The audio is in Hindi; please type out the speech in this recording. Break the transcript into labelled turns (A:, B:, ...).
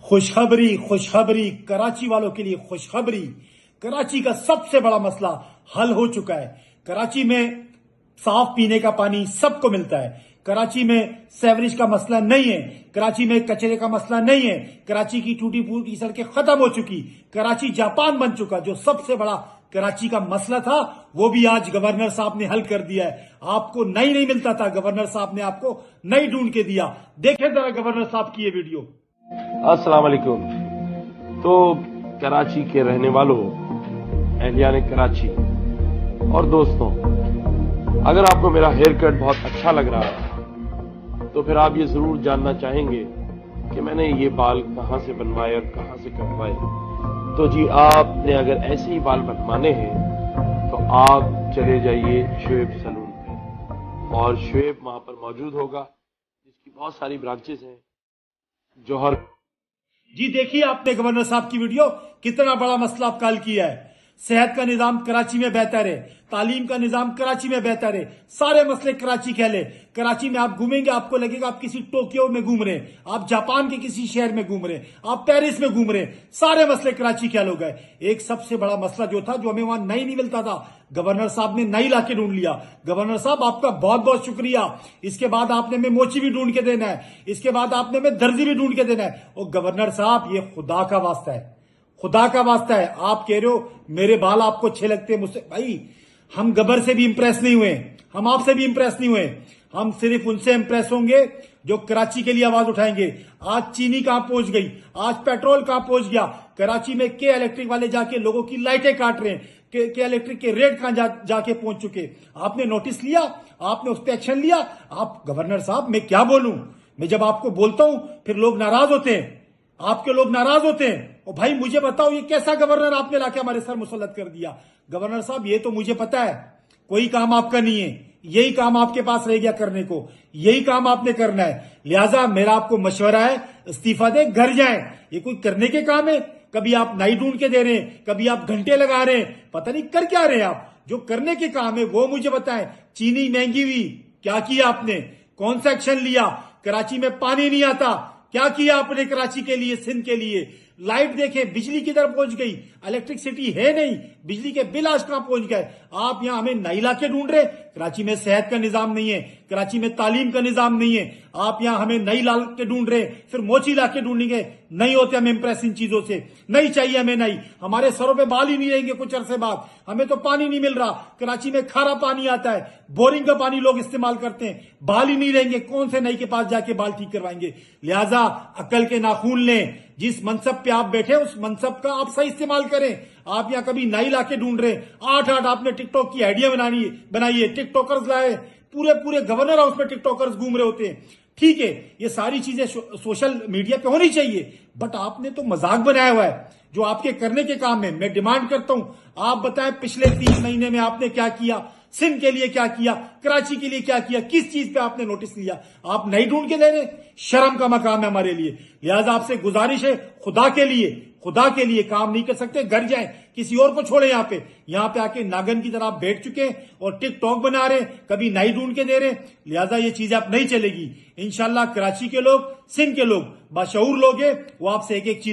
A: खुशखबरी खुशखबरी कराची वालों के लिए खुशखबरी। कराची का सबसे बड़ा मसला हल हो चुका है। कराची में साफ पीने का पानी सबको मिलता है। कराची में सेवरेज का मसला नहीं है। कराची में कचरे का मसला नहीं है। कराची की टूटी फूटी सड़कें खत्म हो चुकी। कराची जापान बन चुका। जो सबसे बड़ा कराची का मसला था वो भी आज गवर्नर साहब ने हल कर दिया है। आपको नहीं मिलता था, गवर्नर साहब ने आपको नई ढूंढ के दिया। देखें जरा गवर्नर साहब की ये वीडियो।
B: अस्सलाम वालेकुम। तो कराची के रहने वालों, अहलियान कराची और दोस्तों, अगर आपको मेरा हेयर कट बहुत अच्छा लग रहा है तो फिर आप ये जरूर जानना चाहेंगे कि मैंने ये बाल कहां से बनवाए और कहां से कटवाए। तो जी, आपने अगर ऐसे ही बाल बनवाने हैं तो आप चले जाइए शोएब सैलून पे, और शोएब वहां पर मौजूद होगा, जिसकी बहुत सारी ब्रांचेस हैं। जौहर
A: जी देखिए आपने गवर्नर साहब की वीडियो, कितना बड़ा मसला आपका हल किया है। सेहत का निजाम कराची में बेहतर है, तालीम का निजाम कराची में बेहतर है, सारे मसले कराची के हल है। कराची में आप घूमेंगे आपको लगेगा आप किसी टोक्यो में घूम रहे हैं, आप जापान के किसी शहर में घूम रहे हैं, आप पेरिस में घूम रहे हैं। सारे मसले कराची के हल हो गए। एक सबसे बड़ा मसला जो था, जो हमें वहां नहीं मिलता था, गवर्नर साहब ने नई लाके ढूंढ लिया। गवर्नर साहब आपका बहुत बहुत शुक्रिया। इसके बाद आपने हमें मोची भी ढूंढ के देना है, इसके बाद आपने हमें दर्जी भी ढूंढ के देना है। और गवर्नर साहब ये खुदा का वास्ता है, खुदा का वास्ता है। आप कह रहे हो मेरे बाल आपको अच्छे लगते हैं, मुझसे भाई हम गबर से भी इंप्रेस नहीं हुए, हम आपसे भी इंप्रेस नहीं हुए। हम सिर्फ उनसे इंप्रेस होंगे जो कराची के लिए आवाज उठाएंगे। आज चीनी कहां पहुंच गई, आज पेट्रोल कहां पहुंच गया। कराची में के इलेक्ट्रिक वाले जाके लोगों की लाइटें काट रहे हैं। के इलेक्ट्रिक के रेट कहां जाके पहुंच चुके। आपने नोटिस लिया, आपने उस पर एक्शन लिया। आप गवर्नर साहब, मैं क्या बोलूं, मैं जब आपको बोलता हूं फिर लोग नाराज होते हैं, आपके लोग नाराज होते हैं। और भाई मुझे बताओ ये कैसा गवर्नर आपने लाके हमारे सर मुसल्लत कर दिया। गवर्नर साहब ये तो मुझे पता है कोई काम आपका नहीं है, यही काम आपके पास रह गया करने को, यही काम आपने करना है। लिहाजा मेरा आपको मशवरा है, इस्तीफा दे, घर जाएं। ये कोई करने के काम है? कभी आप नाई ढूंढ के दे रहे हैं, कभी आप घंटे लगा रहे हैं, पता नहीं कर क्या रहे हैं आप। जो करने के काम है वो मुझे बताएं। चीनी महंगी हुई, क्या किया आपने, कौन सा एक्शन लिया। कराची में पानी नहीं आता, क्या किया आपने कराची के लिए, सिंध के लिए। लाइट देखें, बिजली किधर पहुंच गई, इलेक्ट्रिसिटी है नहीं, बिजली के बिल आज कहां पहुंच गए। आप यहां हमें नई इलाके ढूंढ रहे। कराची में सेहत का निजाम नहीं है, कराची में तालीम का निजाम नहीं है। आप यहां हमें नई इलाके ढूंढ रहे, फिर मोची इलाके ढूंढेंगे। नहीं होते हम इंप्रेस इन चीजों से, नहीं चाहिए हमें नहीं। हमारे सरों पे बाल ही नहीं रहेंगे कुछ अरसे बाद। हमें तो पानी नहीं मिल रहा, कराची में खारा पानी आता है, बोरिंग का पानी लोग इस्तेमाल करते हैं। बाल ही नहीं रहेंगे, कौन से नई के पास जाके बाल ठीक करवाएंगे। लिहाजा अक्ल के नाखून लें, जिस मनसब पे आप बैठे उस मनसब का आप सही इस्तेमाल करें। आप यहां कभी नई लाके ढूंढ रहे, आठ आपने टिकटॉक की आइडिया बनाई है, टिकटॉकर्स लाए, पूरे गवर्नर हाउस में टिकटॉकर्स घूम रहे होते हैं। ठीक है, ये सारी चीजें सोशल मीडिया पे होनी चाहिए, बट आपने तो मजाक बनाया हुआ है जो आपके करने के काम है। मैं डिमांड करता हूं, आप बताएं पिछले 3 महीने में आपने क्या किया, सिंध के लिए क्या किया, कराची के लिए क्या किया, किस चीज पे आपने नोटिस लिया। आप नहीं ढूंढ के दे रहे, शर्म का मकाम है हमारे लिए। लिहाजा आपसे गुजारिश है, खुदा के लिए काम नहीं कर सकते, घर जाएं, किसी और को छोड़े। यहां पे आके नागन की तरह आप बैठ चुके हैं और टिकटॉक बना रहे, कभी नई ढूंढ के दे रहे। लिहाजा ये चीजें आप नहीं चलेगी। इंशाल्लाह कराची के लोग, सिंध के लोग बाशऊर लोग हैं, वो आपसे एक एक चीज